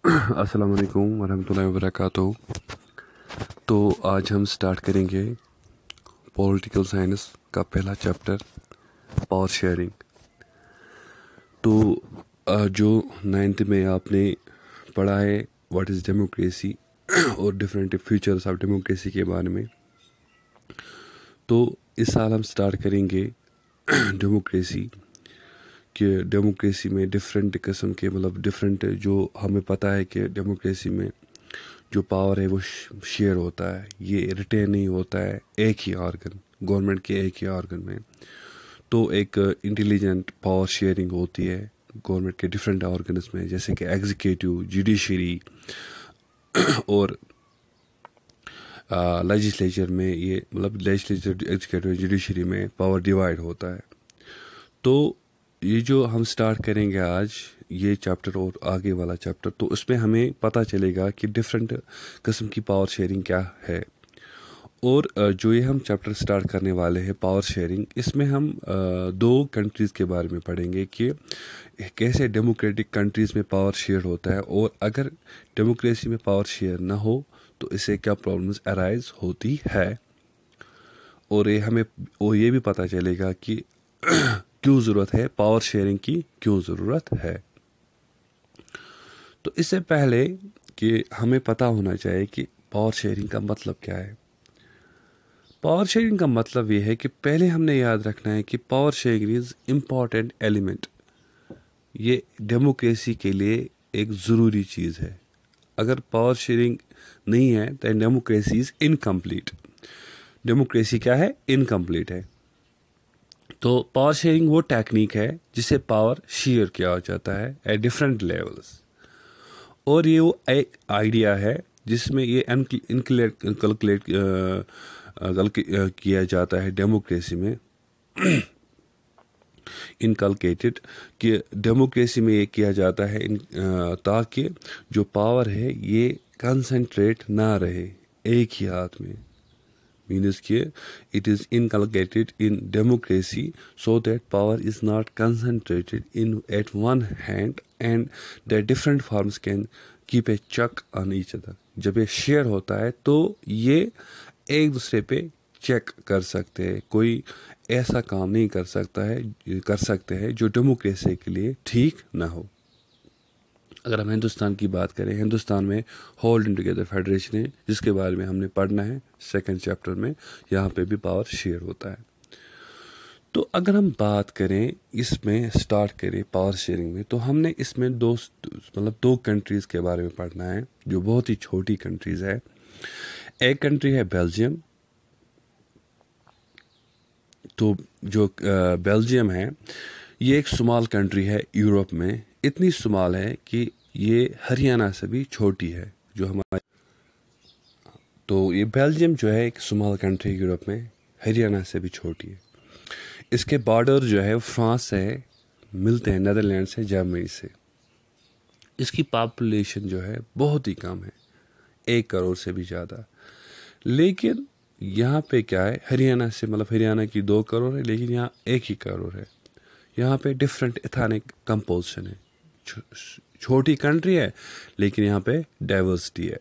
अस्सलाम वालेकुम वरहमतुल्लाहि वबरकातुहू। तो आज हम स्टार्ट करेंगे पॉलिटिकल साइंस का पहला चैप्टर, पावर शेयरिंग। तो जो 9th में आपने पढ़ा है व्हाट इज़ डेमोक्रेसी और डिफरेंट फीचर्स ऑफ डेमोक्रेसी के बारे में, तो इस साल हम स्टार्ट करेंगे डेमोक्रेसी कि डेमोक्रेसी में डिफरेंट किस्म के डिफरेंट, जो हमें पता है कि डेमोक्रेसी में जो पावर है वो शेयर होता है, ये रिटेन नहीं होता है एक ही ऑर्गन, गवर्नमेंट के एक ही ऑर्गन में। तो एक इंटेलिजेंट पावर शेयरिंग होती है गवर्नमेंट के डिफरेंट ऑर्गन्स में, जैसे कि एग्जीक्यूटिव, जुडिशरी और लेजिस्लेचर में। ये लेजिस्लेचर, एग्जीक्यूटिव, जुडिशरी में पावर डिवाइड होता है। तो ये जो हम स्टार्ट करेंगे आज ये चैप्टर और आगे वाला चैप्टर, तो उसमें हमें पता चलेगा कि डिफरेंट किस्म की पावर शेयरिंग क्या है। और जो ये हम चैप्टर स्टार्ट करने वाले हैं पावर शेयरिंग, इसमें हम दो कंट्रीज़ के बारे में पढ़ेंगे कि कैसे डेमोक्रेटिक कंट्रीज़ में पावर शेयर होता है, और अगर डेमोक्रेसी में पावर शेयर ना हो तो इससे क्या प्रॉब्लम्स अराइज होती है। और ये भी पता चलेगा कि क्यों ज़रूरत है पावर शेयरिंग की, क्यों ज़रूरत है। तो इससे पहले कि हमें पता होना चाहिए कि पावर शेयरिंग का मतलब क्या है। पावर शेयरिंग का मतलब ये है कि पहले हमने याद रखना है कि power sharing is important element. ये डेमोक्रेसी के लिए एक ज़रूरी चीज़ है। अगर पावर शेयरिंग नहीं है तो डेमोक्रेसी इज़ इनकम्प्लीट। डेमोक्रेसी क्या है? इनकम्प्लीट है। तो पावर शेयरिंग वो टेक्निक है जिसे पावर शेयर किया जाता है एट डिफरेंट लेवल्स, और ये वो एक आइडिया है जिसमें ये इनकलकुलेट किया जाता है डेमोक्रेसी में, इनकलकेटेड कि डेमोक्रेसी में ये किया जाता है ताकि जो पावर है ये कंसंट्रेट ना रहे एक ही हाथ में। Means कि it is inculcated in democracy so that power is not concentrated in at one hand and that different forms can keep a check on each other। जब ये शेयर होता है तो ये एक दूसरे पे चेक कर सकते हैं, कोई ऐसा काम नहीं कर सकते हैं जो डेमोक्रेसी के लिए ठीक ना हो। अगर हम हिंदुस्तान की बात करें, हिंदुस्तान में होल्ड इन टुगेदर फेडरेशन है जिसके बारे में हमने पढ़ना है सेकंड चैप्टर में। यहाँ पे भी पावर शेयर होता है। तो अगर हम बात करें, इसमें स्टार्ट करें पावर शेयरिंग में, तो हमने इसमें दो कंट्रीज़ के बारे में पढ़ना है जो बहुत ही छोटी कंट्रीज़ है। एक कंट्री है बेल्जियम। तो जो बेल्जियम है ये एक स्मॉल कंट्री है यूरोप में। इतनी स्मॉल है कि ये हरियाणा से भी छोटी है जो हमारे। तो ये बेल्जियम जो है एक स्मॉल कंट्री यूरोप में, हरियाणा से भी छोटी है। इसके बॉर्डर जो है फ्रांस से मिलते हैं, नेदरलैंड से, जर्मनी से। इसकी पॉपुलेशन जो है बहुत ही कम है, 1 करोड़ से भी ज़्यादा। लेकिन यहाँ पे क्या है, हरियाणा से हरियाणा की 2 करोड़ है लेकिन यहाँ 1 ही करोड़ है। यहाँ पे डिफरेंट एथनिक कंपोजिशन है। छोटी कंट्री है लेकिन यहाँ पे डाइवर्सिटी है।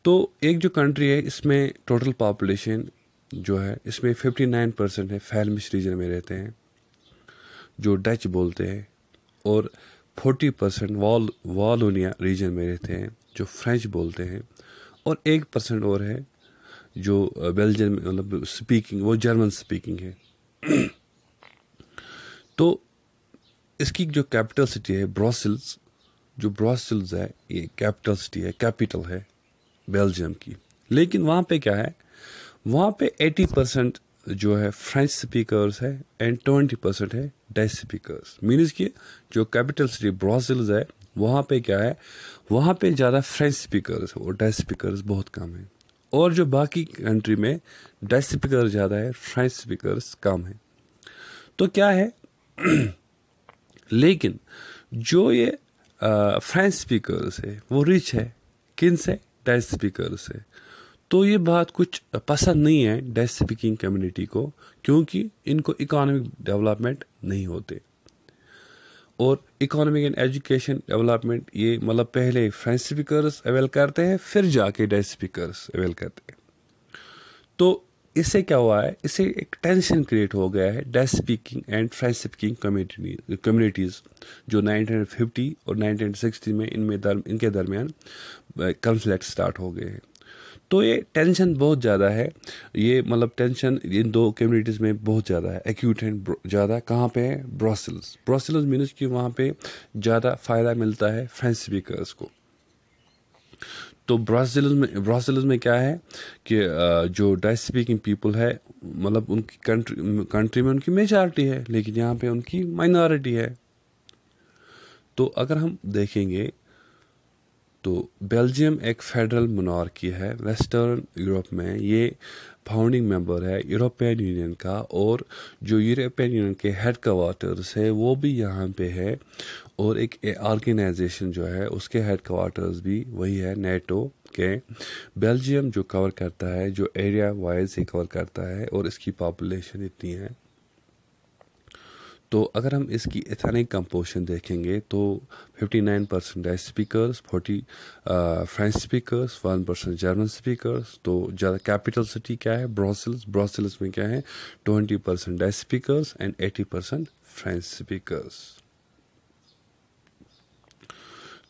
तो एक जो कंट्री है इसमें टोटल पॉपुलेशन जो है इसमें 59% है फैलमिश रीजन में रहते हैं जो डच बोलते हैं, और 40% वॉलोनिया रीजन में रहते हैं जो फ्रेंच बोलते हैं, और 1% और है जो बेल्जियम स्पीकिंग, वो जर्मन स्पीकिंग है। तो इसकी जो कैपिटल सिटी है ब्रसेल्स, जो ब्रसेल्स है ये कैपिटल सिटी है, कैपिटल है बेल्जियम की। लेकिन वहाँ पे क्या है, वहाँ पे 80% जो है फ्रेंच स्पीकर्स है एंड 20% है डच स्पीकर्स। मीन्स कि जो कैपिटल सिटी ब्रसेल्स है वहाँ पे क्या है, वहाँ पे ज़्यादा फ्रेंच स्पीकर्स और डच स्पीकर्स बहुत कम है, और जो बाकी कंट्री में डच स्पीकर ज़्यादा है, फ्रेंच स्पीकर्स कम है। तो क्या है लेकिन जो ये फ्रेंच स्पीकर्स है वो रिच है, किन से? डच स्पीकर्स से। तो ये बात कुछ पसंद नहीं है डच स्पीकिंग कम्युनिटी को, क्योंकि इनको इकोनॉमिक डेवलपमेंट नहीं होते। और इकोनॉमिक एंड एजुकेशन डेवलपमेंट, ये मतलब पहले फ्रेंच स्पीकर्स अवेल करते हैं, फिर जाके डच स्पीकर्स अवेल करते हैं। तो इससे क्या हुआ है, इससे एक टेंशन क्रिएट हो गया है Dutch speaking and French speaking communities, जो 1950 और 1960 में इनके दरमियान कॉन्फ्लिक्ट स्टार्ट हो गए हैं। तो ये टेंशन बहुत ज़्यादा है, ये मतलब टेंशन इन दो कम्युनिटीज़ में बहुत ज़्यादा है, एक्यूट एंड ज़्यादा। कहाँ पे है? ब्रसेल्स मीन्स कि वहाँ पे ज़्यादा फ़ायदा मिलता है फ्रेंच स्पीकर्स को। तो ब्रसेल्स में क्या है कि जो डच स्पीकिंग पीपल है, मतलब उनकी कंट्री में उनकी मेजॉरिटी है, लेकिन यहाँ पे उनकी माइनॉरिटी है। तो अगर हम देखेंगे तो बेल्जियम एक फेडरल मोनार्की है वेस्टर्न यूरोप में, ये फाउंडिंग मेंबर है यूरोपियन यूनियन का, और जो यूरोपियन यूनियन के हेड क्वार्टर्स है वो भी यहाँ पे है, और एक ऑर्गेनाइजेशन जो है उसके हेड क्वार्टर्स भी वही है, नेटो के। बेल्जियम जो कवर करता है, जो एरिया वाइज ही कवर करता है, और इसकी पॉपुलेशन इतनी है। तो अगर हम इसकी एथनिक कंपोजिशन देखेंगे तो 59% Dutch speakers, 40 French speakers, 1% German speakers. तो ज़्यादा कैपिटल सिटी क्या है? ब्रसेल्स में क्या है? 20% Dutch speakers and 80% French speakers.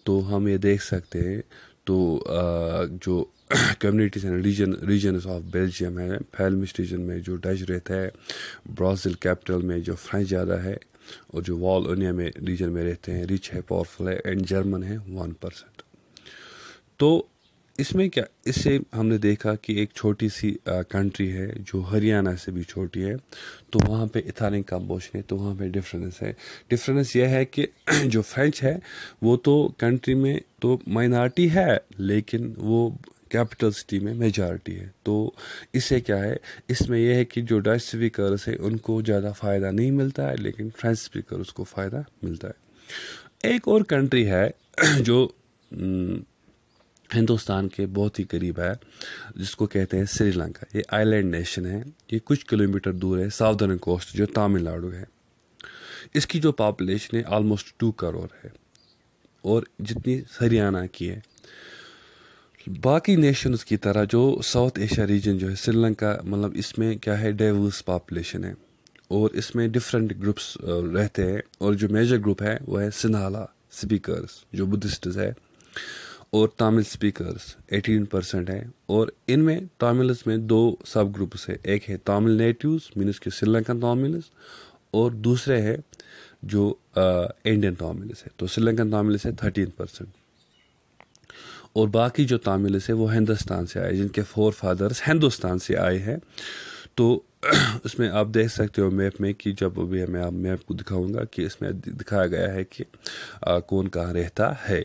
तो हम ये देख सकते हैं, तो जो communities and region of Belgium है, फेलमिश रीजन में जो डच रहता है, ब्राज़ील कैपिटल में जो फ्रेंच ज़्यादा है, और जो वॉलोनिया में रीजन में रहते हैं, रिच है, पावरफुल है, एंड जर्मन है 1%। तो इसमें क्या, इससे हमने देखा कि एक छोटी सी कंट्री है जो हरियाणा से भी छोटी है, तो वहाँ पे इथनिक कंपोजिशन है, तो वहाँ पे डिफरेंस यह है कि जो फ्रेंच है वो तो कंट्री में तो माइनॉरिटी है, लेकिन वो कैपिटल सिटी में मेजॉरिटी है। तो इससे क्या है, इसमें यह है कि जो डच स्पीकर्स है उनको ज़्यादा फ़ायदा नहीं मिलता है, लेकिन फ्रेंच स्पीकर उसको फ़ायदा मिलता है। एक और कंट्री है जो हिंदुस्तान के बहुत ही करीब है, जिसको कहते हैं श्रीलंका। ये आइलैंड नेशन है, ये कुछ किलोमीटर दूर है साउदर्न कोस्ट जो तमिलनाडु है। इसकी जो पॉपुलेशन है ऑलमोस्ट 2 करोड़ है, और जितनी हरियाणा की है। बाकी नेशंस की तरह जो साउथ एशिया रीजन जो है श्रीलंका, मतलब इसमें क्या है, डाइवर्स पॉपुलेशन है, और इसमें डिफरेंट ग्रुप्स रहते हैं, और जो मेजर ग्रुप है वो है सिन्हाला स्पीकर्स जो बुद्धिस्ट है, और तमिल स्पीकर्स 18% है। और इनमें तमिल्स में 2 सब ग्रुप्स है, एक है तमिल नेटिव्स मीन्स के श्रीलंकन तमिल्स, और दूसरे है जो इंडियन तमिल्स है। तो श्रीलंकन तमिल्स है 13%, और बाकी जो तमिल्स है वो हिंदुस्तान से आए, जिनके 4 फादर्स हिंदुस्तान से आए हैं। तो उसमें आप देख सकते हो मैप में कि जब भी मैं आप मैप को दिखाऊंगा कि इसमें दिखाया गया है कि कौन कहाँ रहता है।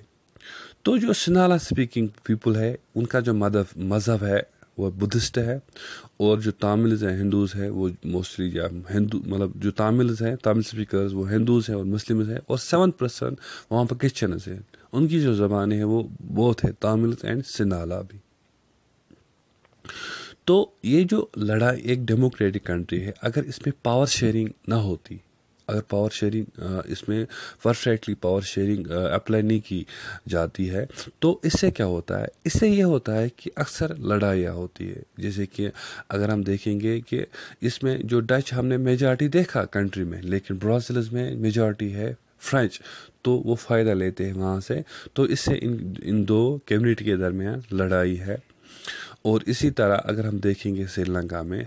तो जो सिन्हाला स्पीकिंग पीपल है उनका जो मज़हब है वो बुद्धिस्ट है, और जो तमिल्स हैं हिंदूज़ है वो मोस्टली या हिंदू, मतलब जो तमिल्स हैं तमिल स्पीकर्स वो हिंदूज़ हैं और मुस्लिम्स हैं, और 7% वहाँ पर क्रिश्चियंस हैं। उनकी जो ज़बानें हैं वो बहुत है, तमिल्स एंड सिन्हाला भी। तो ये जो लड़ाई एक डेमोक्रेटिक कंट्री है, अगर इसमें पावर शेयरिंग ना होती, अगर पावर शेयरिंग इसमें परफेक्टली पावर शेयरिंग अप्लाई नहीं की जाती है, तो इससे क्या होता है, इससे ये होता है कि अक्सर लड़ाइयाँ होती है। जैसे कि अगर हम देखेंगे कि इसमें जो डच हमने मेजॉरिटी देखा कंट्री में, लेकिन ब्राज़ील्स में मेजॉरिटी है फ्रेंच, तो वो फ़ायदा लेते हैं वहाँ से। तो इससे इन दो कम्युनिटी के दरमियान लड़ाई है। और इसी तरह अगर हम देखेंगे श्रीलंका में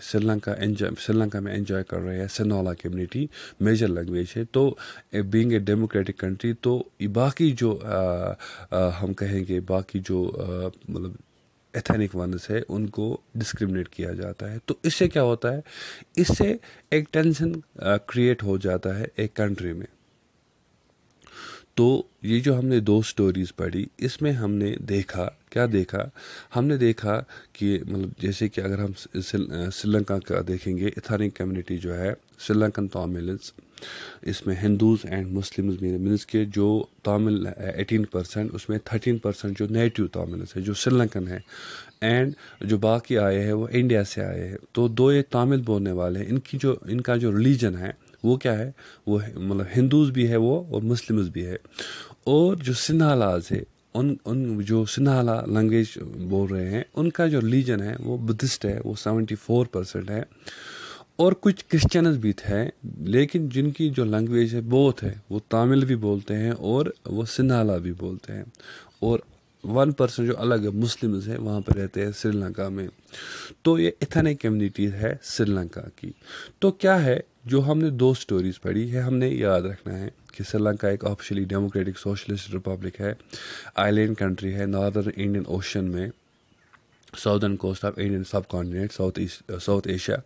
एंजॉय कर रहे हैं सिन्हाला कम्युनिटी, मेजर लैंग्वेज है। तो बीइंग ए डेमोक्रेटिक कंट्री, तो बाकी जो हम कहेंगे बाकी जो मतलब एथनिक वंस है उनको डिस्क्रिमिनेट किया जाता है। तो इससे क्या होता है, इससे एक टेंशन क्रिएट हो जाता है एक कंट्री में। तो ये जो हमने 2 स्टोरीज़ पढ़ी, इसमें हमने देखा हमने देखा कि मतलब जैसे कि अगर हम श्रीलंका का देखेंगे, एथनिक कम्युनिटी जो है श्रीलंकन तमिल्स, इसमें हिंदूज़ एंड मुस्लिम्स मीन्स के जो तमिल 18%, उसमें 13% जो नेटिव तमिल्स है जो श्रीलंकन है, एंड जो बाकी आए हैं वो इंडिया से आए हैं। तो 2 ये तमिल बोलने वाले हैं, इनका जो रिलीजन है वो क्या है, वो मतलब हिंदूज भी है वो और मुस्लिम्स भी है। और जो सिन्हालाज है, उन उन जो सिन्हाला लैंग्वेज बोल रहे हैं, उनका जो रिलीजन है वो बुद्धिस्ट है, वो 74% है। और कुछ क्रिश्चियंस भी थे, लेकिन जिनकी जो लैंग्वेज है बोथ है, वो तमिल भी बोलते हैं और वो सिन्हाला भी बोलते हैं। और 1% जो अलग है मुस्लिम्स है, वहाँ पर रहते हैं श्रीलंका में। तो ये इथनिक कम्युनिटी है श्रीलंका की। तो क्या है, जो हमने 2 स्टोरीज पढ़ी है, हमने याद रखना है कि श्रीलंका एक ऑफिशियली डेमोक्रेटिक सोशलिस्ट रिपब्लिक है, आइलैंड कंट्री है नॉर्दर्न इंडियन ओशन में, साउदर्न कोस्ट ऑफ इंडियन सब कॉन्टिनेंट, साउथ एशिया।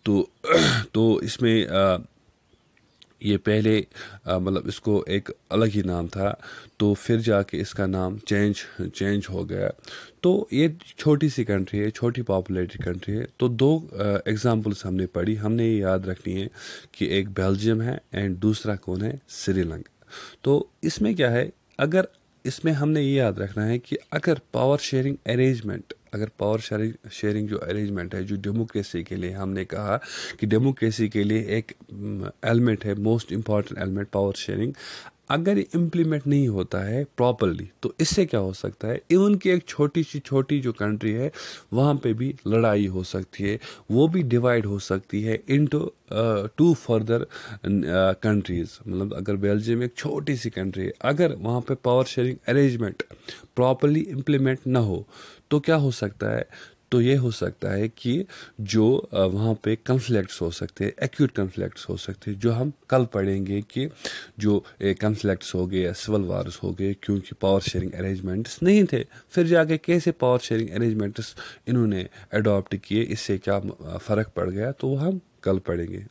तो तो इसमें ये पहले मतलब इसको एक अलग ही नाम था, तो फिर जाके इसका नाम चेंज हो गया। तो ये छोटी सी कंट्री है, छोटी पॉपुलेटेड कंट्री है। तो 2 एग्जांपल्स हमने पढ़ी, हमने ये याद रखनी है कि एक बेल्जियम है एंड दूसरा कौन है, श्रीलंका। तो इसमें क्या है, अगर इसमें हमने ये याद रखना है कि अगर पावर शेयरिंग जो अरेंजमेंट है, जो डेमोक्रेसी के लिए हमने कहा कि डेमोक्रेसी के लिए एक एलिमेंट है, most important element power sharing, अगर ये इम्प्लीमेंट नहीं होता है प्रॉपरली, तो इससे क्या हो सकता है, इवन की एक छोटी जो कंट्री है वहाँ पे भी लड़ाई हो सकती है, वो भी डिवाइड हो सकती है इनटू 2 फर्दर कंट्रीज। मतलब अगर बेल्जियम एक छोटी सी कंट्री है, अगर वहाँ पे power sharing arrangement properly implement ना हो, तो क्या हो सकता है, तो ये हो सकता है कि जो वहाँ पे कन्फ्लिक्ट्स हो सकते हैं, एक्यूट कन्फ्लिक्ट्स हो सकते हैं, जो हम कल पढ़ेंगे कि जो कन्फ्लिक्ट्स हो गए या सिविल वार्स हो गए, क्योंकि पावर शेयरिंग अरेंजमेंट्स नहीं थे। फिर जाके कैसे पावर शेयरिंग अरेंजमेंट्स इन्होंने अडॉप्ट किए, इससे क्या फ़र्क पड़ गया, तो हम कल पढ़ेंगे।